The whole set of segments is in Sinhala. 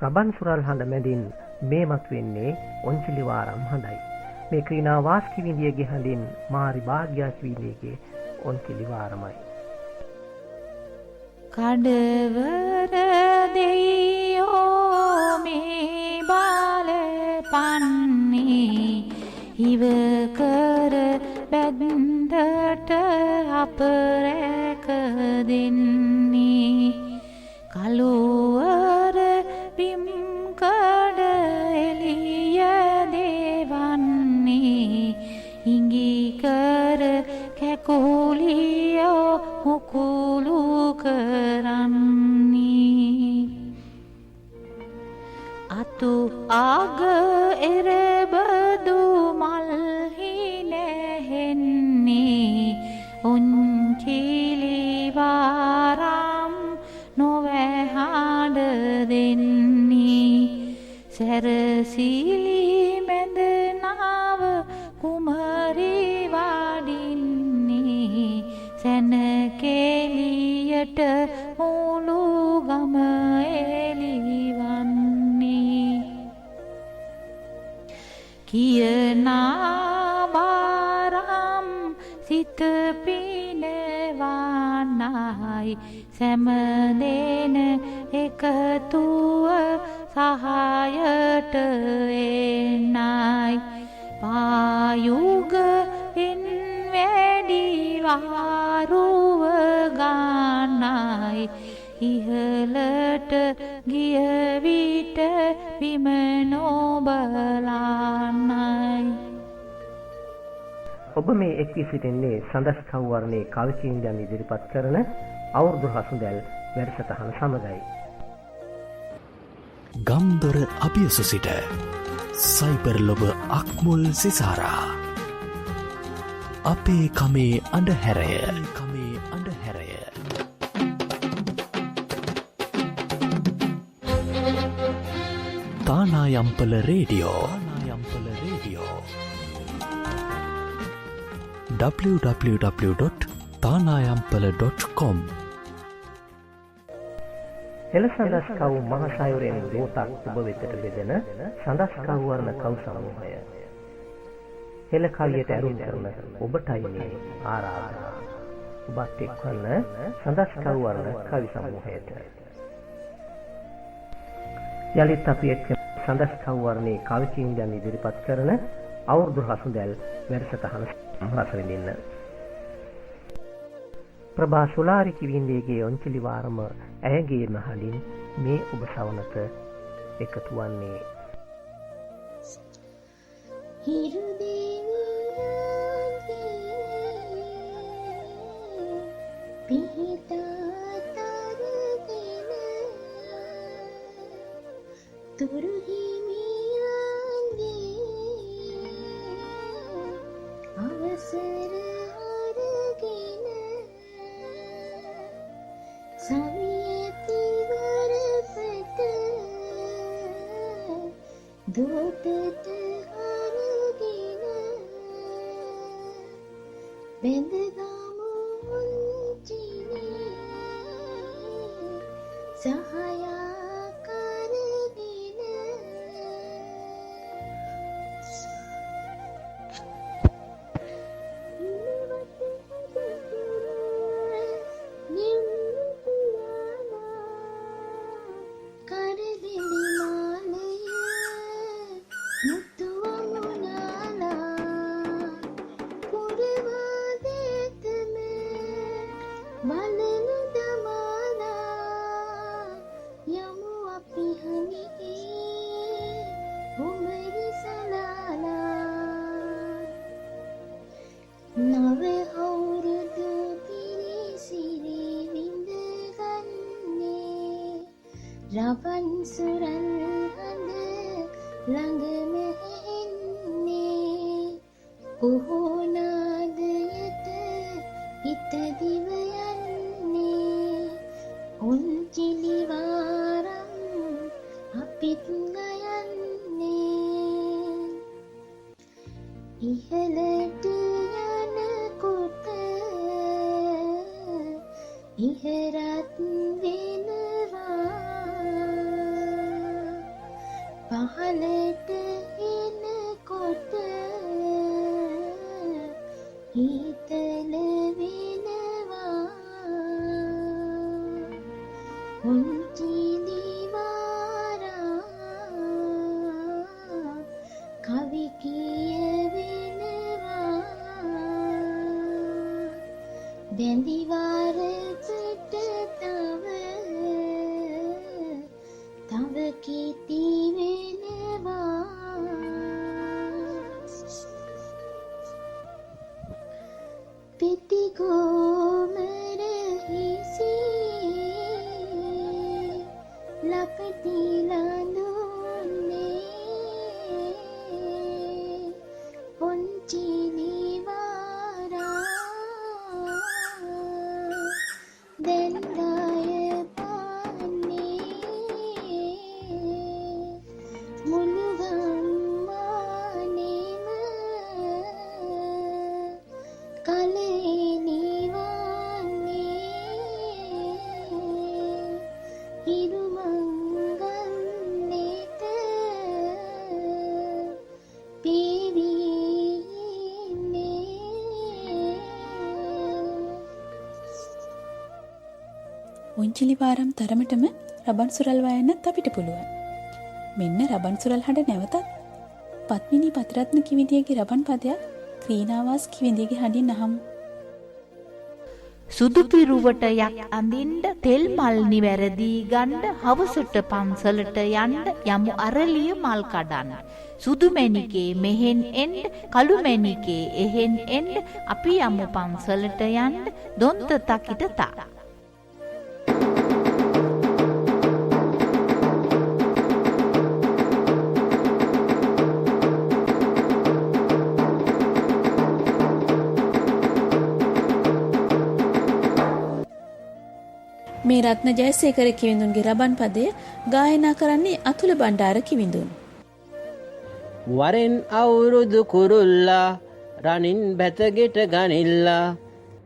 රබන් සුරල් හඬ මැදින් මේ මතුවෙන්නේ ඔන්චිලි වාරම් හඬයි. මේ ක්‍රීනා වාස්කි විඳියගේ හඬින් මාරි භාග්‍යා විඳියගේ ඔන්චිලි වාරමයි. කඩවර දෙයෝ මේ බාල පන්නේ ඉවකර බැන්දට අප රැක දෙන්නේ කලුවර පිම්කඩ එළිය දෙවන්නේ ඉඟි කර කැකුලියෝ මුකුළු කරන්නේ අතු ආග එරබදු මල්හි නැහෙන්නේ උන්චිලි වාරම් නොවැහඬ දෙන්නේ සැරසිලි මැද නාව කුමරි වඩින්නේ සැනකෙලියට මුළු ගම එළිවන්නේ කියනා වාරම් සිත පිනවන්නයි සැමදෙන එකතුව සහායට එන්නයි පායුග පින් වැඩි වාරුව ගන්නයි ඉහළට ගිය විට බිම නොබලන්නයි. ඔබ මේ එක්වී සිටින්නේ සඳස් කව්වර්ණයේ කවිචීන්දයන් ඉදිරිපත් කරන අවුරුදු හසුදැල් වැඩසටහන සමගයි. ගම්දොර අභියස සිට සයිබර් ලොබ අක්මුල් සිසාරා අපේ කමේ අඳුහැරය තානායම්පල රේඩියෝ www.tanayampala.com හෙළ සඳස් කව් මහසයුරෙන් දෝතක් ඔබ වෙතට බෙදෙන සඳස් කව්වර්ණ කව් සමූහය. හෙළ කවියට ඇරුම් කරන ඔබටයි මේ ආරාධනා. ඔබත් එක්වන්න සඳස් කව්වර්ණ කවි සමූහයට. යලිත් අපි එක්ක සඳස් කව්වර්ණයේ කවිචීන්දයන් ඉදිරිපත් කරන අවුරුදු හසුදැල් වැඩසටහන රස විඳින්න. ප්‍රභා සුලාරි කිවිඳේගේ ඔන්චිලි වාරම ඇයගේ මහලින් මේ ඔබ සවනත එකතු වන්නේ. හිරු දෙවියන්ගේ පිහිටා තරගෙන තුරු හිමියන්ගේ අවසර අරගෙන සවියතිවර පැත දෝතට අරගෙන බැඳගමු උන්චිලි සහයා කරගෙන රවන් සුරල් හඳ ළඟම එන්නේ කොහොනාදයට හිත දිව යන්නේ උන්චිලි වාරම් අපිත් ගයන්නේ ඉහළට යනකොට ඉහරත් වෙනවා පහළට එනකොට හිතල වෙනවා පුංචි දිවාරා කවි කියවෙනවා බැඳිවාරකට තව කීති වෙනවා පිටිගෝමර හිසි ලපටි ලඳුන්නේ පුංචි දිවාරා දැන් ගාය පාන්නේ මුළු ගම්මානෙම කලේ නිවන්නේ හිරු මංගල්ලෙට උන්චිලි වාරම් තරමටම රබන් සුරල් වයන්නත් අපිට පුළුවන්. මෙන්න රබන් සුරල් හඬ නැවතත් පත්මිනී පතිරත්න කිවිඳියගේ රබන් පදයක් ක්‍රීනාවාස් කිවිඳියගේ හඬින් අහමු. සුදු පිරුවට යක් අඳින්ඩ තෙල් මල් නිවැරදී ගණ්ඩ හවසට පන්සලට යන්ඩ යමු අරලිය මල් කඩන්න. සුදු මැණිකේ මෙහෙන් එන්ඩ කළු මැණිකේ එහෙන් එන්ඩ අපි යමු පන්සලට යන්ඩ දොන්ත තකිට තා. මේ රත්න ජයසේකර කිවිඳුන්ගේ රබන් පදය ගායනා කරන්නේ අතුල බණ්ඩාර කිවිඳුන්. වරෙන් අවුරුදු කුරුල්ලා රනින් බැතගෙට ගනිල්ලා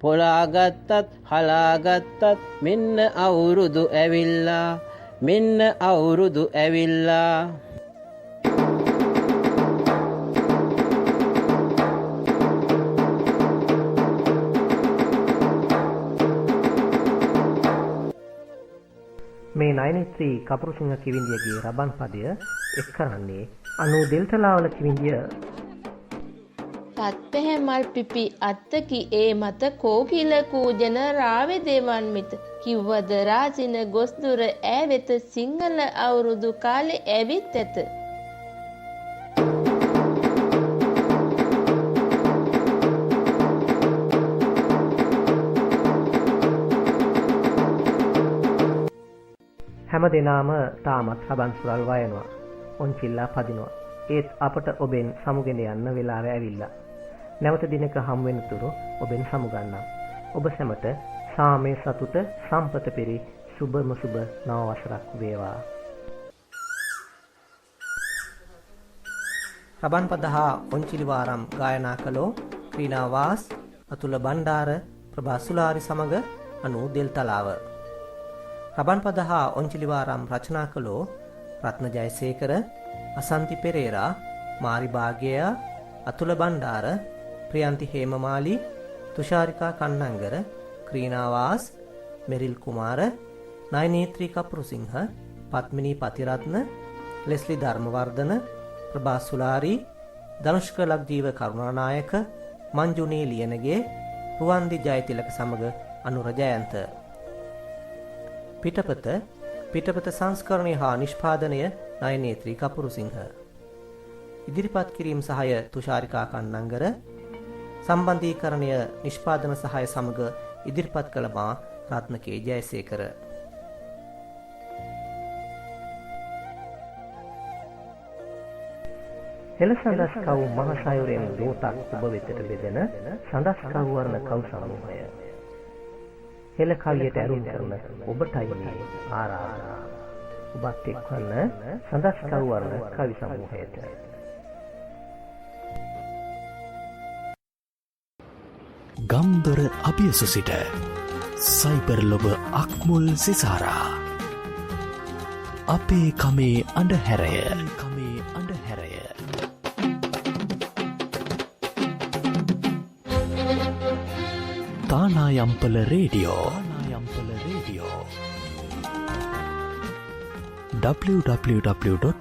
පොලාගත්තත් හලාගත්තත් මෙන්න අවුරුදු ඇවිල්ලා මෙන්න අවුරුදු ඇවිල්ලා මේ නයනශ්‍රී කපුරුසිංහ කිවිඳියගේ රබන් පදය එක් කරන්නේ අනු දෙල්තලාවල කිවිඳිය. පත්පැහැ මල් පිපි අත්තකි ඒ මත කෝකිල කූජන රාවෙ දෙවන් මිත කිව්වද රාසින ගොස්දුර ඈ වෙත සිංහල අවුරුදු කාලෙ ඇවිත් ඇත. හැම දෙනාම තාමත් රබන් සුරල් වයනවා. ඔන්චිල්ලා පදිනවා. ඒත් අපට ඔබෙන් සමුගෙන යන්න වෙලාව ඇවිල්ලා. නැවත දිනක හමු වෙන තුරු ඔබෙන් සමුගන්නම්. ඔබ සැමට සාමයේ සතුට සම්පත පෙරි සුබම සුබ නව වසරක් වේවා. රබන් පද හා ඔන්චිලි වාරම් ගායනා කළෝ ක්‍රීනාවාස් අතුල බණ්ඩාර ප්‍රභා සුලාරි සමග අනු දෙල්තලාව. රබන් පද හා ඔන්චිලි වාරම් රචනා කළෝ රත්න ජයසේකර, අසන්ති පෙරේරා, මාරි භාග්‍යයා, අතුල බණ්ඩාර, ප්‍රියන්ති හේමමාලි, තුෂාරිකා කන්නංගර, ක්‍රීනාවාස්, මෙරිල් කුමාර, නයනේත්‍රී කපුරුසිංහ, පත්මිනී පතිරත්න, ලෙස්ලි ධර්මවර්ධන, ප්‍රභා සුලාරි, ධනුෂ්ක ලක්ජීව කරුණානායක, මංජුනී ලියනගේ, රුවන්දි ජයතිලක සමග අනුර ජයන්ත. පිටපත සංස්කරණය හා නිෂ්පාදනය නයනේත්‍රී කපුරුසිංහ. ඉදිරිපත් කිරීම සහාය තුෂාරිකා කන්නංගර. සම්බන්ධීකරණය නිෂ්පාදන සහාය සමග ඉදිරිපත් කළ මා රත්නකේ ජයසේකර. හෙළ සඳස් කව් මහසයුරෙන් දෝතක් ඔබ වෙතට බෙදෙන සඳස් කව් වර්ණ කව් සමූහය. හෙළ කවියට ඇරුම් කරන ඔබටයි මේ ආරාධනා. ඔබත් එක්වන්න සඳස් කව් වර්ණ කවි සමූහයට. ගම්දොර අභියසු සිට සයිබර්ලොබ අක්මුල් සිසාරා අපේ කමේ අඳුරය තානායම්පල රේඩියෝ www